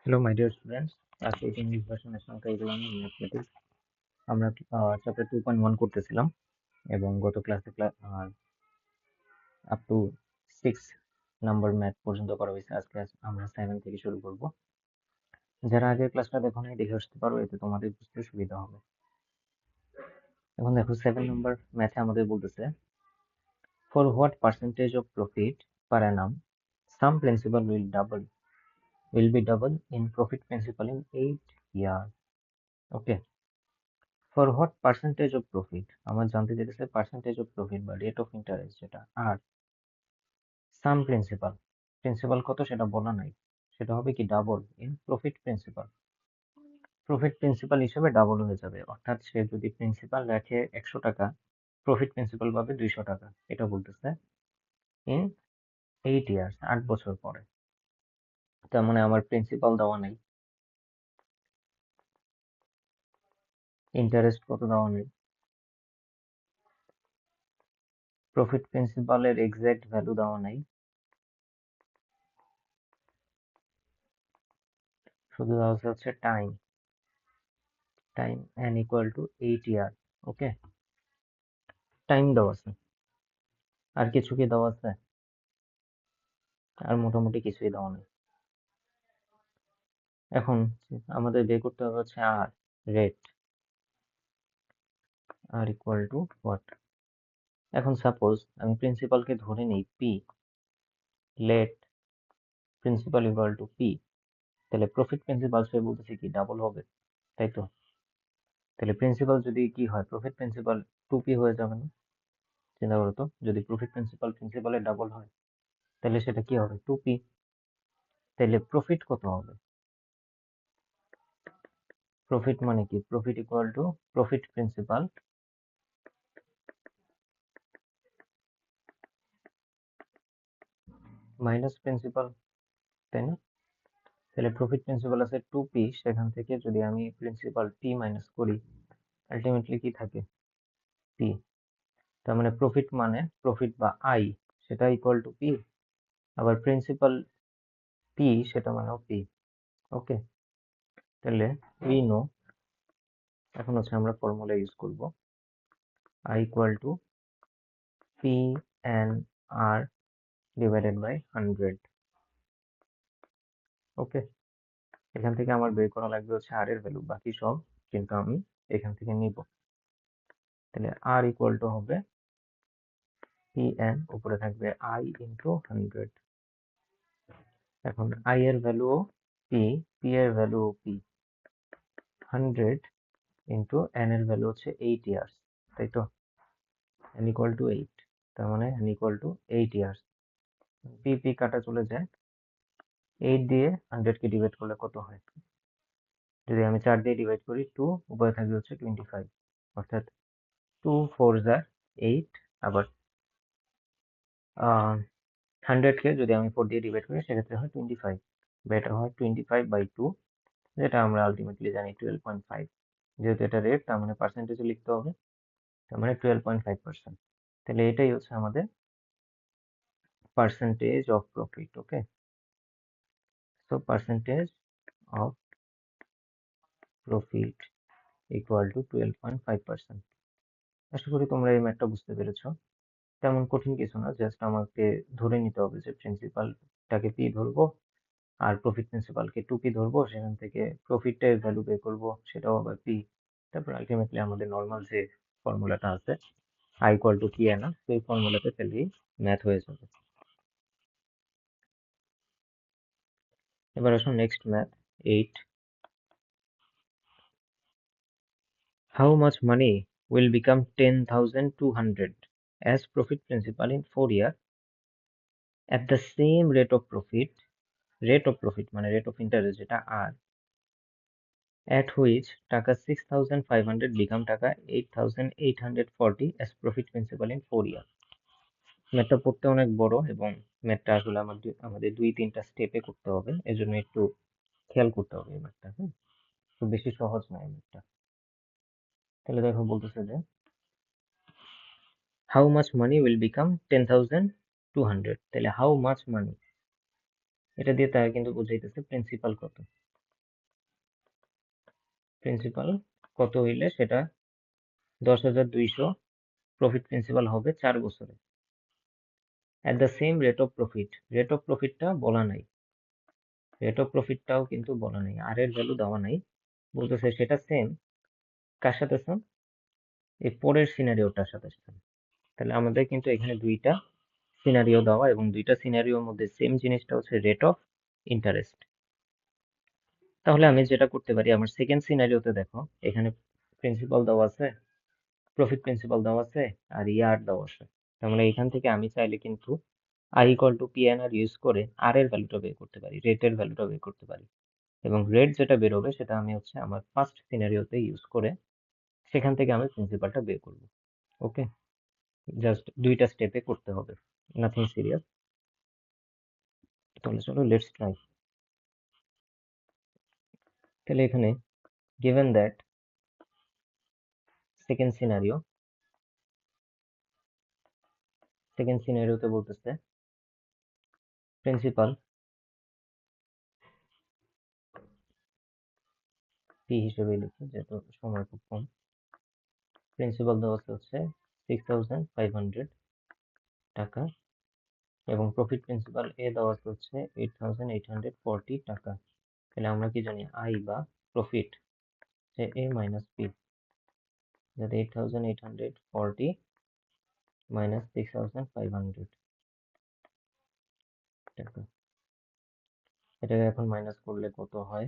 Hello, my dear students. আজকে English version national কারিকুলামে mathematics আমরা chapter 2.1 করতেছিলাম এবং গত ক্লাসে আপ টু 6 নাম্বার ম্যাথ পর্যন্ত করা হয়েছে। আজকে আমরা 7 থেকে শুরু করব। যারা আগের ক্লাসটা দেখো নাই দেখে আসতে পারো, এতে তোমাদের বুঝতে সুবিধা হবে। এখন দেখো 7 নাম্বার ম্যাথে আমাদের বলতেছে, for what percentage of profit per annum some principal will be double in profit principal in 8 years. Okay. For what percentage of profit, আমার জানতে চাইতেছে পার্সেন্টেজ অফ প্রফিট বা রেট অফ ইন্টারেস্ট যেটা, আর সাম প্রিন্সিপাল, প্রিন্সিপাল কত সেটা বলা নাই, সেটা হবে কি double in profit principal. Profit principal হিসেবে ডাবল হয়ে যাবে, অর্থাৎ সে যদি প্রিন্সিপাল রাখে 100 টাকা, প্রফিট প্রিন্সিপাল পাবে 200 টাকা। এটা বলতেছে ইন 8 ইয়ার্স, 8 বছর পরে। তার মানে আমার প্রিন্সিপাল দেওয়া নেই, ইন্টারেস্ট কত দেওয়া নেই, প্রফিট প্রিন্সিপালের এক্সাক্ট ভ্যালু দেওয়া নাই, শুধু দেওয়া হচ্ছে time n equal to 8 year. Okay, time দেওয়া আছে, আর কিছু কি দেওয়া আছে? আর মোটামুটি কিছুই দেওয়া নেই। এখন আমাদের বের করতে হবে হচ্ছে R rate, R equal to what. এখন সাপোজ আমি প্রিন্সিপালকে ধরে নিই P, let principal equal to P, তাহলে প্রফিট প্রিন্সিপাল সে বলতেছে কি ডাবল হবে, তাই তো? তাহলে প্রিন্সিপাল যদি কি হয়, প্রফিট প্রিন্সিপাল 2p হয়ে যাবে না? চিন্তা করো তো, যদি প্রফিট প্রিন্সিপাল প্রিন্সিপালের ডাবল হয় তাহলে সেটা কি হবে, 2p। তাহলে প্রফিট কত হবে? প্রফিট মানে কি, profit equal to profit principal minus principal, তাই না? তাহলে প্রফিট প্রিন্সিপাল আছে 2p, সেখান থেকে যদি আমি প্রিন্সিপাল p মাইনাস করি, আলটিমেটলি কি থাকে, p। তার মানে প্রফিট মানে প্রফিট বা i, সেটা ইকুয়াল টু p, আবার প্রিন্সিপাল p সেটা মানেও p। ওকে, তাহলে উই নো, এখন হচ্ছে আমরা ফর্মুলা ইউজ করব, i equal to p n r divided by 100। Okay, এখান থেকে আমার বের করা লাগবে হচ্ছে r এর ভ্যালু, বাকি সব কিন্তু আমি এখান থেকে নিব। তাহলে r ইকুয়াল টু হবে pn, উপরে থাকবে i ইন্টু 100। এখন i এর ভ্যালু p, p এর ভ্যালু p, 100 ইন্টু n এর ভ্যালু হচ্ছে 8 ইয়ার্স, তাই তো? n ইকুয়াল টু 8, তার মানে n equal to 8 years. p p কাটা চলে যায়, 8 দিয়ে 100 কে ডিভাইড করলে কত হয়? যদি আমি 4 দিয়ে ডিভাইড করি 2, উপরে থাকবে হচ্ছে 25, অর্থাৎ 2 4 যা 8, আবার 100 কে যদি আমি 4 দিয়ে ডিভাইড করি সেক্ষেত্রে হয় 25, বা এটা হয় 25/2, যেটা আমরা আলটিমেটলি জানি 12.5। যেহেতু এটা রেট, তার মানে পার্সেন্টেজে লিখতে হবে, তার মানে 12.5%। তাহলে এটাই হচ্ছে আমাদের percentage of profit. Okay, so percentage of profit equal to 12.5%। আশা করি তোমরা এই ম্যাথটা বুঝতে পেরেছো। তেমন কঠিন কিছু না, জাস্ট আমাকে ধরে নিতে হবে যে প্রিন্সিপালটাকে পি ধরবো আর প্রফিট প্রিন্সিপালকে 2p ধরবো, সেখান থেকে প্রফিটের ভ্যালু বের করবো, সেটাও আবার p। তারপর আলটিমেটলি আমাদের নর্মাল যে ফর্মুলাটা আছে i ইকুয়াল টু p না, সেই ফর্মুলাতে ফেললেই ম্যাথ হয়ে যাবে। এবার আসুন next math 8। How much money will become 10,200 as profit principal in 4 years at the same rate of profit, মানে রেট অফ ইন্টারেস্ট যেটা আর, at which টাকা 6,500 become টাকা 8,840 as profit principal in 4 years. ম্যাথটা পড়তে অনেক বড় এবং ম্যাথটা আসলে আমাদের 2-3টা স্টেপে করতে হবে, এজন্য একটু খেয়াল করতে হবে এই ম্যাথটা। খুব বেশি সহজ নয় এই ম্যাথটা। তাহলে দেখো বলতেছে যে how much money will become 10,200, তাহলে হাউ মাচ মানি এটা দিয়ে তারা কিন্তু বুঝাইতেছে প্রিন্সিপাল কত। প্রিন্সিপাল কত হইলে সেটা 10,200 প্রফিট প্রিন্সিপাল হবে 4 বছরে at the same rate of প্রফিটটা বলা নাই, রেট অফ প্রফিটটাও কিন্তু বলা নাই, আর এর ভ্যালু দেওয়া নাই, বলতেছে সেটা সেম কার সাথে সেম, এই পরের সিনারিওটার সাথে সেম। তাহলে আমাদের কিন্তু এখানে দুইটা সিনারিও দেওয়া এবং দুইটা সিনারিওর মধ্যে সেম জিনিসটা হচ্ছে রেট অফ ইন্টারেস্ট। তাহলে আমি যেটা করতে পারি, আমার সেকেন্ড সিনারিওতে দেখো এখানে প্রিন্সিপাল দেওয়া আছে, প্রফিট প্রিন্সিপাল দেওয়া আছে, আর ইয়ার দেওয়া আছে। তার মানে এখান থেকে আমি চাইলে কিন্তু I equal two PNR use করে আর এর ভ্যালুটা বের করতে পারি, রেটের ভ্যালুটা বের করতে পারি, এবং রেট যেটা বেরোবে সেটা আমি হচ্ছে আমার ফার্স্ট সিনারিওতে ইউজ করে সেখান থেকে আমি প্রিন্সিপালটা বের করব। ওকে, জাস্ট দুইটা স্টেপে করতে হবে, নাথিং সিরিয়াস। তাহলে চলো লেটস ট্রাই। তাহলে এখানে given that সেকেন্ড সিনারিওতে বলতেছে প্রিন্সিপাল পি হিসেবে লিখি যেহেতু সময় খুব কম। প্রিন্সিপাল দেওয়া হচ্ছে 6,500 টাকা এবং প্রফিট প্রিন্সিপাল এ দেওয়া হচ্ছে 8,840 টাকা। তাহলে আমরা কি জানি আই বা প্রফিট যে এ মাইনাস পি, যাতে 8,840 মাইনাস 6,500 টাকা। এটাকে এখন মাইনাস করলে কত হয়?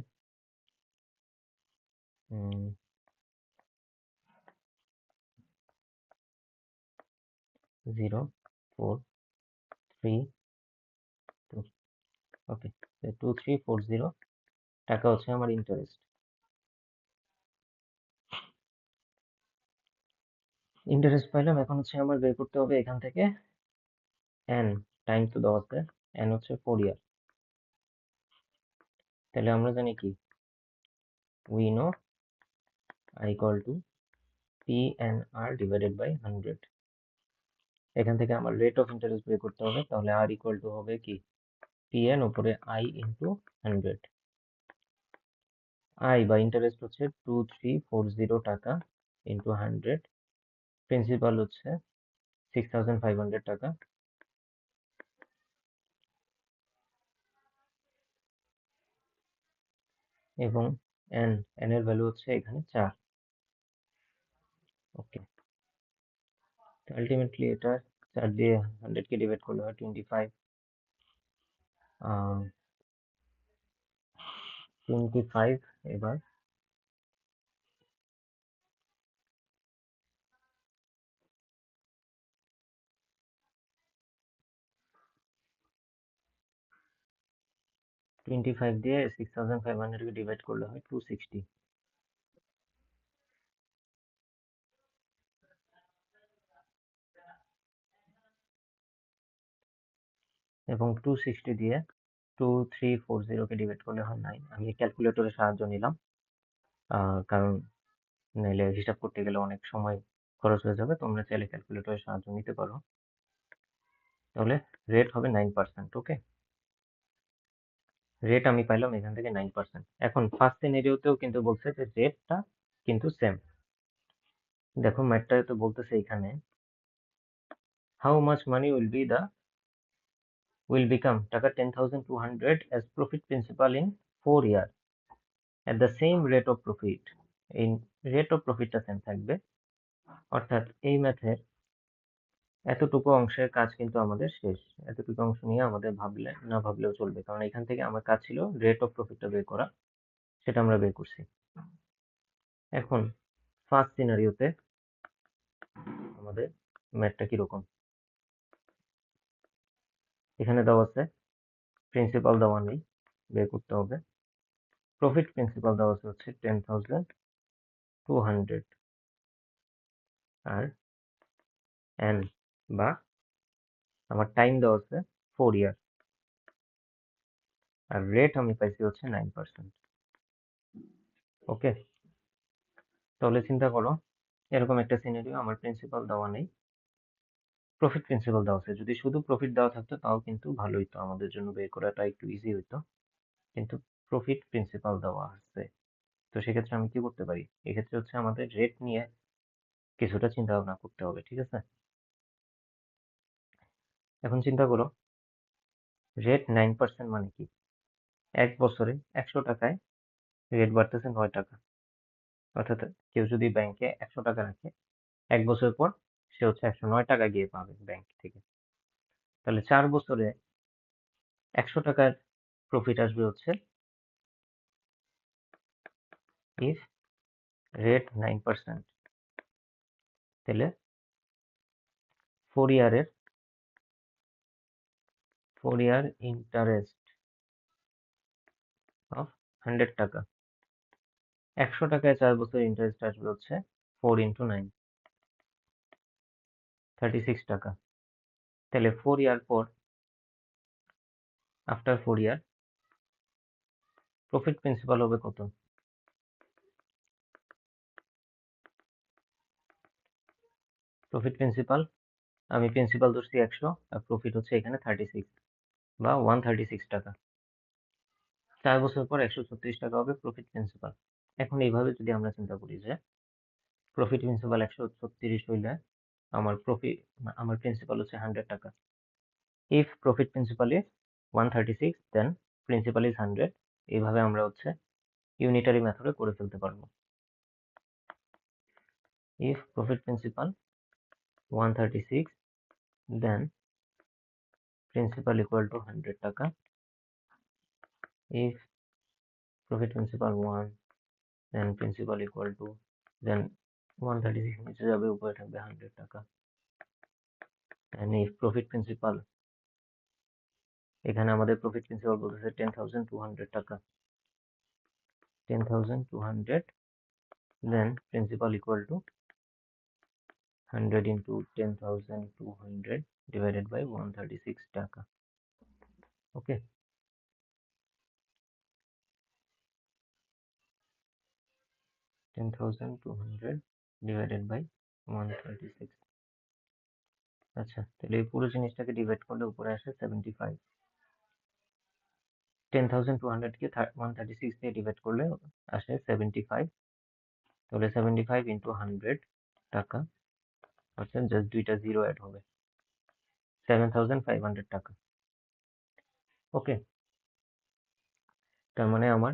0,432, ওকে, 2,340 টাকা হচ্ছে আমার ইন্টারেস্ট। ইন্টারেস্ট পাইলাম, এখন হচ্ছে আমার বের করতে হবে এখান থেকে এন, টাইম তো দেওয়া আছে, এন হচ্ছে 4 ইয়ার। তাহলে আমরা জানি কি, we know I equal to P N R divided by 100। এখান থেকে আমার রেট অফ ইন্টারেস্ট বের করতে হবে, তাহলে আর ইকুয়াল টু হবে কি, পি এন উপরে আই ইন্টু 100। আই বা ইন্টারেস্ট হচ্ছে 2,340 টাকা ইন্টু 100, প্রিন্সিপাল হচ্ছে 6,500 টাকা, এবং এন, এন এর ভ্যালু হচ্ছে এখানে 4। ওকে, আলটিমেটলি এটা 4 দিয়ে 100 কে ডিভাইড করলে হয় 25, 25 এবার 25 দিয়ে 6,500 কে ডিভাইড করলে হয় 260, এবং 260 দিয়ে 2,340 কে ডিভাইড করলে হয় 9। আমি ক্যালকুলেটরের সাহায্য নিলাম, কারণ নাইলে হিসাব করতে গেলে অনেক সময় খরচ হয়ে যাবে, তোমরা চাইলে ক্যালকুলেটরের সাহায্য নিতে পারো। তাহলে রেট হবে 9%। ওকে, রেট আমি পাইলাম এখান থেকে 9%। এখন ফার্স্ট সিনারিওতেও কিন্তু বলছে যে রেটটা কিন্তু সেম। দেখো ম্যাথটা তো বলতেছে এখানে how much money will become টাকা 10,200 as profit principal in 4 year at the same rate of profit। এই রেট অফ প্রফিটটা সেম থাকবে, অর্থাৎ এই ম্যাথের এতটুকু অংশের কাজ কিন্তু আমাদের শেষ। এতটুকু অংশ নিয়ে আমাদের না ভাবলেও চলবে, কারণ এখান থেকে আমার কাজ ছিল রেট অফ প্রফিটটা বের করা, সেটা আমরা বের করছি। এখন ফার্স্ট সিনারিওতে আমাদের ম্যাথটা কিরকম, এখানে দেওয়া আছে প্রিন্সিপাল দেওয়া নেই, বের করতে হবে। প্রফিট প্রিন্সিপাল দেওয়া আছে হচ্ছে 10,200, আর এন বা আমার টাইম দেওয়া আছে 4 ইয়ার, আর রেট আমি পাইছি হচ্ছে 9%। ওকে, তাহলে চিন্তা করো এরকম একটা সিনারিও, আমার প্রিন্সিপাল দেওয়া নেই, প্রফিট প্রিন্সিপাল দেওয়া আছে। যদি শুধু প্রফিট দেওয়া থাকতো তাও কিন্তু ভালো হইতো, আমাদের জন্য বের করাটা একটু ইজি হইতো, কিন্তু প্রফিট প্রিন্সিপাল দেওয়া আছে। তো সেক্ষেত্রে আমি কি করতে পারি, এক্ষেত্রে হচ্ছে আমাদের রেট নিয়ে কিছুটা চিন্তা ভাবনা করতে হবে, ঠিক আছে? এখন চিন্তা করো, রেট 9% মানে কি? 1 বছরে 100 টাকায় রেট বাড়তেছে 9 টাকা। অর্থাৎ কেউ যদি ব্যাংকে 100 টাকা রাখে, 1 বছর পর সে হচ্ছে 109 টাকা গিয়ে পাবে ব্যাংক থেকে। তাহলে 4 বছরে 100 টাকার প্রফিট আসবে হচ্ছে, ইফ রেট 9%, তাহলে 4 ইয়ার ইন্টারেস্ট অফ 100 টাকা। 100 টাকায় 4 বছর ইন্টারেস্ট আসবে হচ্ছে 4 × 9, 36 টাকা। তাহলে 4 ইয়ার পর, আফটার 4 ইয়ার, প্রফিট প্রিন্সিপাল হবে কত? প্রফিট প্রিন্সিপাল, আমি প্রিন্সিপাল ধরছি 100 আর প্রফিট হচ্ছে এখানে 36 বা 136 টাকা। 4 বছর পর 136 টাকা হবে প্রফিট প্রিন্সিপাল। এখন এইভাবে যদি আমরা চিন্তা করি যে প্রফিট প্রিন্সিপাল 136 হইলে আমার প্রিন্সিপাল হচ্ছে 100 টাকা। If profit principal is 136, then principal is 100। এইভাবে আমরা হচ্ছে ইউনিটারি মেথডে করে ফেলতে পারবো। If profit principal 136, then principal equal to 100 টাকা। If profit principal 1, then principal equal to, then 136 নিচে যাবে, উপরে থাকবে 100 টাকা। and if প্রফিট প্রিন্সিপাল, এখানে আমাদের প্রফিট প্রিন্সিপাল বলতেছে 10,200 টাকা, 10,200, then principal equal to 100 into 10,200 divided by 136 টাকা। ওকে, 10,200 divided by 136। আচ্ছা, তাহলে এই পুরো জিনিসটাকে ডিভাইড করলে উপরে আসে 75। 10,200 কে 136 দিয়ে ডিভাইড করলে আসে 75। তাহলে 75 ইন্টু 100 টাকা, আচ্ছা জাস্ট দুইটা জিরো অ্যাড হবে, 7,500 টাকা। ওকে, তার মানে আমার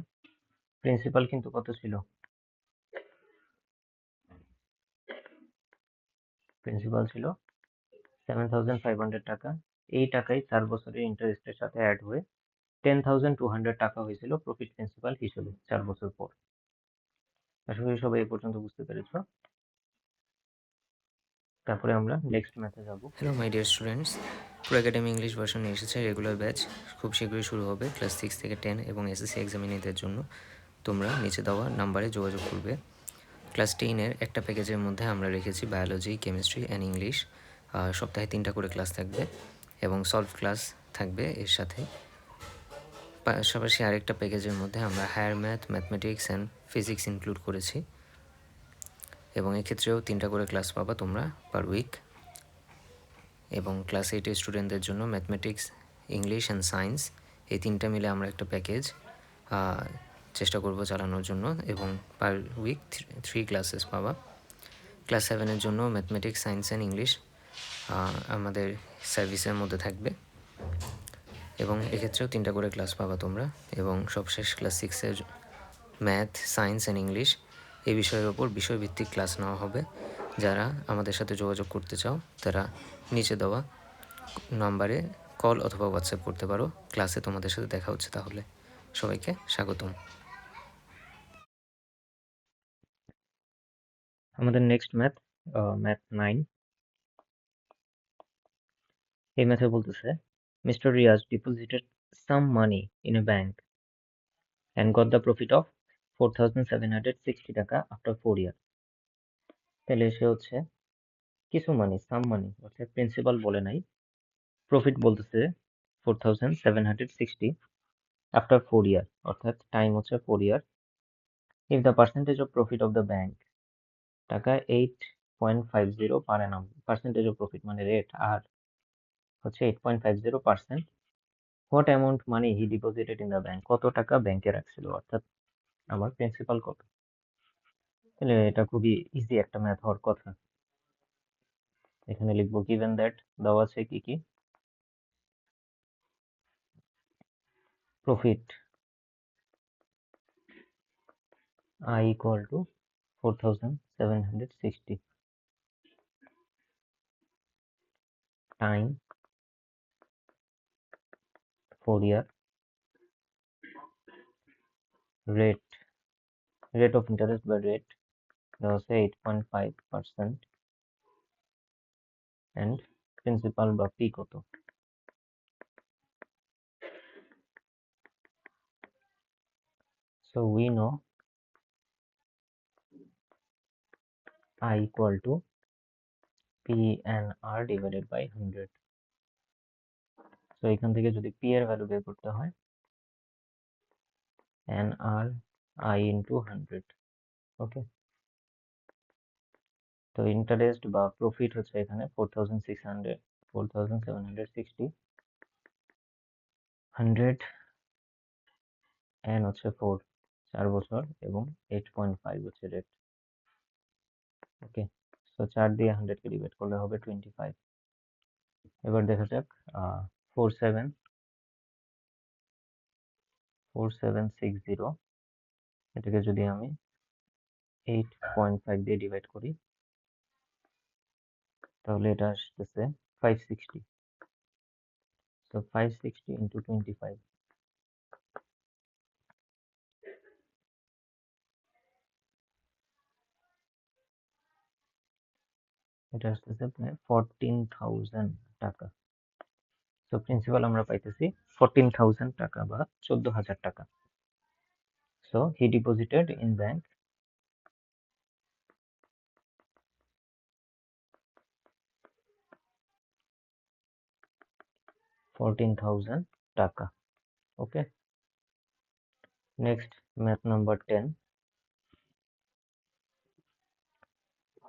প্রিন্সিপাল কিন্তু কত ছিল? প্রিন্সিপাল ছিল 7,500 টাকা। এই টাকাই 4 বছরের ইন্টারেস্টের সাথে অ্যাড হয়ে 10,200 টাকা হয়েছিল প্রফিট প্রিন্সিপাল হিসেবে 4 বছর পর। আশা করি সবাই এই পর্যন্ত বুঝতে পেরেছো। তারপরে আমরা নেক্সট ম্যাথে যাব। Hello my dear students, pro academy English version এসেছে রেগুলার ব্যাচ, খুব শীঘ্রই শুরু হবে। ক্লাস 6 থেকে 10 এবং এসএসসি এক্সামিনেদের জন্য তোমরা নিচে দেওয়া নাম্বারে যোগাযোগ করবে। ক্লাস 10-এর একটা প্যাকেজের মধ্যে আমরা রেখেছি বায়োলজি, কেমিস্ট্রি অ্যান্ড ইংলিশ। সপ্তাহে 3টা করে ক্লাস থাকবে এবং সলভ ক্লাস থাকবে এর সাথে। পাশাপাশি আরেকটা প্যাকেজের মধ্যে আমরা higher math, mathematics and physics include করেছি এবং এক্ষেত্রেও 3টা করে ক্লাস পাবা তোমরা পার উইক। এবং ক্লাস 8-এর স্টুডেন্টদের জন্য ম্যাথমেটিক্স, ইংলিশ অ্যান্ড সায়েন্স, এই 3টা মিলে আমরা একটা প্যাকেজ চেষ্টা করব চালানোর জন্য এবং পার উইক 3 ক্লাসেস পাবা। ক্লাস 7-এর জন্য ম্যাথমেটিক্স, সায়েন্স অ্যান্ড ইংলিশ আমাদের সার্ভিসের মধ্যে থাকবে এবং এক্ষেত্রেও 3টা করে ক্লাস পাবা তোমরা। এবং সবশেষ ক্লাস 6-এর ম্যাথ, সায়েন্স অ্যান্ড ইংলিশ এই বিষয়ের ওপর বিষয়ভিত্তিক ক্লাস নেওয়া হবে। যারা আমাদের সাথে যোগাযোগ করতে চাও তারা নিচে দেওয়া নাম্বারে কল অথবা হোয়াটসঅ্যাপ করতে পারো। ক্লাসে তোমাদের সাথে দেখা হচ্ছে তাহলে। সবাইকে স্বাগতম। আমাদের নেক্সট ম্যাথ, ম্যাথ 9। এই ম্যাথে বলতেছে mister Riaz deposited some money in a bank and got the profit of 4,760 টাকা after 4 years। তাহলে সে হচ্ছে কিছু মানি, সাম মানি, অর্থাৎ প্রিন্সিপাল বলে নাই, প্রফিট বলতেছে 4,760 আফটার 4 ইয়ার, অর্থাৎ টাইম হচ্ছে 4 year. If the percentage of profit of the bank, টাকা 8.50 per annum, percentage of profit মানে রেট, আর হচ্ছে 8.50%। What amount money he deposited in the bank, কত টাকা ব্যাংকে রাখছিল, অর্থাৎ আমার প্রিন্সিপাল কত। তাহলে এটা খুবই ইজি একটা ম্যাথ হওয়ার কথা। এখানে লিখবো গিভেন দ্যাট, দেওয়া আছে কি কি, profit I equal to 4760 time 4 year, rate of interest by rate দেওয়া আছে 8.5% and প্রিন্সিপাল বা পি কত। So we know I equal to PNR divided by 100. So এখান থেকে যদি P এর ভ্যালু বের করতে হয়, NR I into 100. ওকে, তো ইন্টারেস্ট বা প্রফিট হচ্ছে এখানে 4760, 100 n হচ্ছে 4 বছর এবং 8.5 হচ্ছে রেট। ওকে, সো 4 দিয়ে 100 কে ডিভাইড করলে হবে 25। এবার দেখা যাক 4760 এটাকে যদি আমি 8.5 দিয়ে ডিভাইড করি তাহলে এটা আসতেছে 560। সো 560 ইন্টু 25, এটা আসতেছে আপনার 14,000 টাকা। সো প্রিন্সিপাল আমরা পাইতেছি 14,000 টাকা বা 14,000 টাকা। So he deposited in bank 14,000 টাকা। Okay, next math number 10,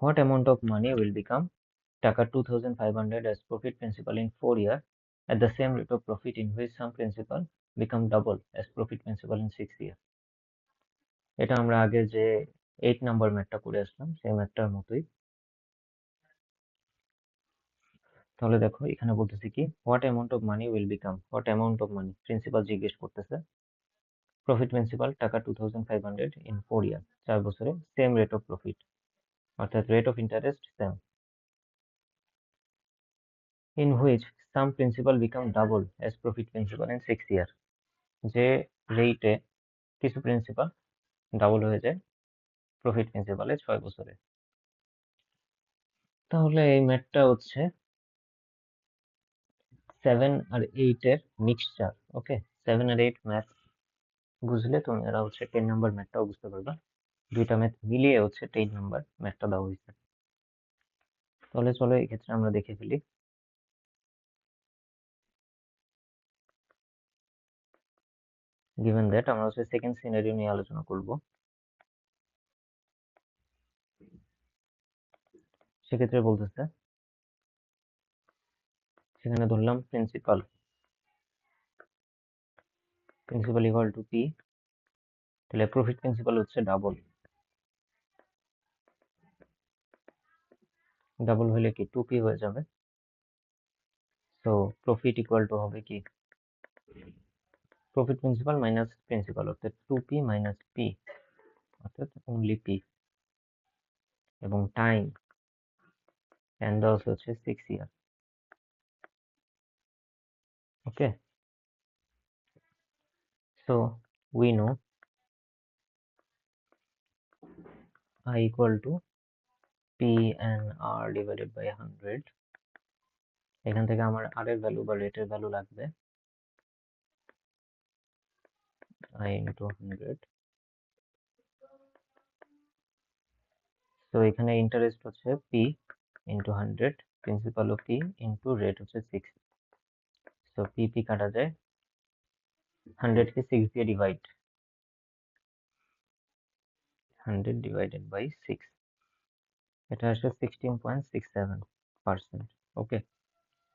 what amount of money will become টাকা 2,500 as profit principal in 4 year at the same rate of profit in which some principal become double as profit principal in 6 year। এটা আমরা আগে যে 8 number ম্যাথটা করে আসলাম সেই ম্যাথটার মতোই। তাহলে দেখো এখানে বলতেছি কি, what amount of money will become, what amount of money principal জিজ্ঞেস করতেছে। প্রফিট প্রিন্সিপাল টাকা 2,500 ইন 4 ইয়ার, 4 বছরে সেম রেট অফ প্রফিট, অর্থাৎ rate of interest same, in which some principal become double as profit principal in 6 ইয়ার, যে রেটে কিছু principal double হয়ে যায় প্রফিট প্রিন্সিপালে 6 বছরে। তাহলে এই ম্যাথটা হচ্ছে 7 আর 8 এর মিক্সচার। ওকে, 7 আর 8 ম্যাথ বুঝলে তুমি এরা হচ্ছে 10 নাম্বার ম্যাথটাও বুঝতে পারবা। দুইটা ম্যাথ মিলিয়ে হচ্ছে 10 নাম্বার ম্যাথটা দেওয়া হয়েছে। তাহলে চলো এই ক্ষেত্রে আমরা দেখে ফেলি। গিভেন দ্যাট, আমরা হচ্ছে সেকেন্ড সিনারিও নিয়ে আলোচনা করব। সেক্ষেত্রে বলতেছে, সেখানে ধরলাম প্রিন্সিপাল ইকুয়াল টু পি, তাহলে প্রফিট প্রিন্সিপাল হচ্ছে ডাবল, ডাবল হলে কি 2p হয়ে যাবে। তো প্রফিট ইকুয়াল টু হবে কি, প্রফিট প্রিন্সিপাল মাইনাস প্রিন্সিপাল, অর্থাৎ 2p মাইনাস p, অর্থাৎ অনলি p, এবং টাইম এন্ড দেওয়া হচ্ছে 6 year. Okay, so we know I equal to PNR divided by 100। এখান থেকে আমার আর এর ভ্যালু বা রেটের ভ্যালু লাগবে I into 100। তো এখানে ইন্টারেস্ট হচ্ছে P into 100, প্রিন্সিপাল ও P into রেট হচ্ছে 6। সো P কাটা যায়, 100 কে 6 দিয়ে ডিভাইড, 100 divided by 6, এটা আসে 16.67%। ওকে,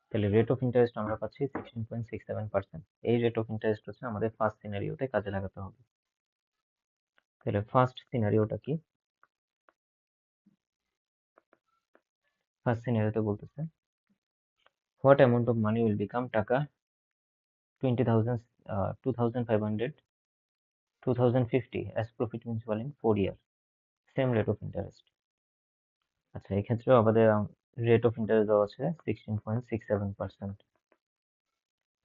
তাহলে রেট অফ ইন্টারেস্ট আমরা পাচ্ছি 16.67%। এই রেট অফ ইন্টারেস্ট হচ্ছে আমাদের ফার্স্ট সিনারিওতে কাজে লাগাতে হবে। তাহলে ফার্স্ট সিনারিওটা কি? ফার্স্ট সিনারিওতে বলতেছে what amount of money will become টাকা 20,000, 2,500, 2,050 as profit principal in 4 years, same rate of interest. আচ্ছা, এক্ষেত্রেও আমাদের রেট অফ ইন্টারেস্ট দেওয়া আছে 16.67%।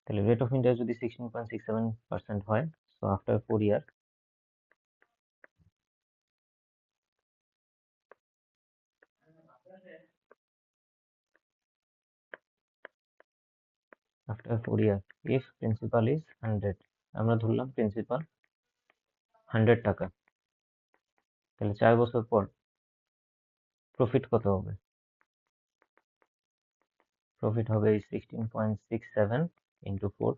তাহলে রেট অফ ইন্টারেস্ট যদি 16.67% হয়, so after 4 year after 4 year if principal is 100, আমরা ধরলাম প্রিন্সিপাল 100 টাকা, তাহলে 4 বছর পর প্রফিট কত হবে? প্রফিট হবে 16.67 ইন্টু 4,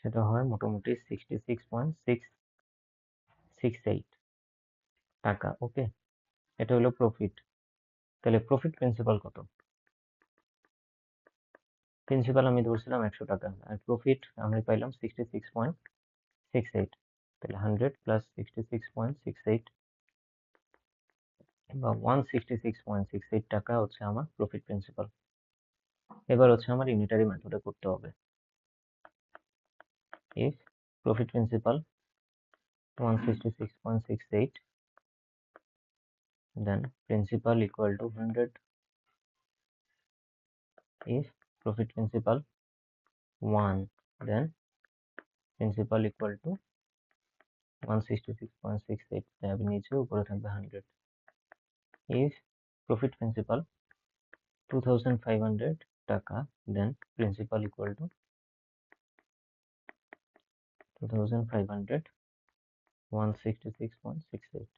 সেটা হয় মোটামুটি 66.668 টাকা। ওকে, এটা হলো প্রফিট। তাহলে প্রফিট প্রিন্সিপাল কত? প্রিন্সিপাল আমি ধরছিলাম 100 টাকা, আর প্রফিট আমরা পাইলাম 66.68। তাহলে 100 প্লাস 66.68 বা 166.68 টাকা হচ্ছে আমার প্রফিট প্রিন্সিপাল। এবার হচ্ছে আমার ইউনিটারি মেথডে করতে হবে। if profit principal 166.68, then principal equal to 100. if profit principal 1, then principal equal to 166.68, tab নিচে উপরে থাকবে 100। if profit principal 2,500 টাকা, then principal equal to 2,500 166.68।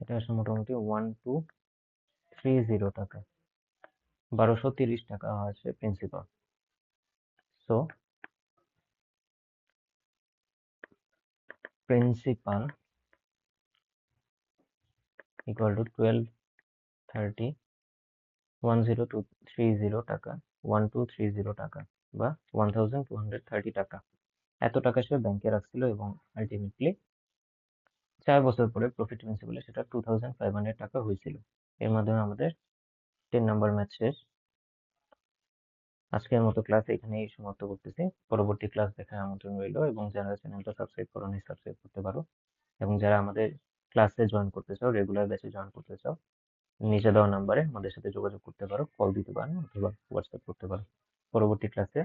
এটা আসলে মোটামুটি 1230 টাকা, 1230 টাকা আছে principal. So principal equal to 1230, 10230 টাকা, 1230 টাকা বা 1230 টাকা। এত টাকা সে ব্যাংকে রাখছিল এবং আলটিমেটলি 4 বছর পরে প্রফিট প্রিন্সিপালে সেটা 2,500 টাকা হয়েছিল। এর মাধ্যমে আমাদের 10 নাম্বার ম্যাথ শেষ। আজকের মতো ক্লাস এখানেই সমাপ্ত করতেছি। পরবর্তী ক্লাস দেখার আমন্ত্রণ রইল, এবং যারা চ্যানেলটা সাবস্ক্রাইব করোনি সাবস্ক্রাইব করতে পারো, এবং যারা আমাদের ক্লাসে জয়েন করতে চাও, রেগুলার ব্যাচে জয়েন করতে চাও, নিচে দেওয়া নাম্বারে আমাদের সাথে যোগাযোগ করতে পারো, কল দিতে পারো অথবা হোয়াটসঅ্যাপ করতে পারো। পরবর্তী ক্লাসে